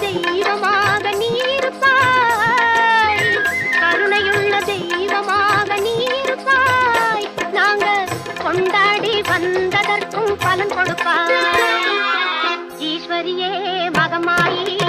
தெய்வமாக நீ இருப்பாய், கருணையுள்ள தெய்வமாக நீ இருப்பாய். நாங்க கொண்டாடி வந்ததற்கும் பலன் கொடுப்பாய். ஈஸ்வரியே மகமாயி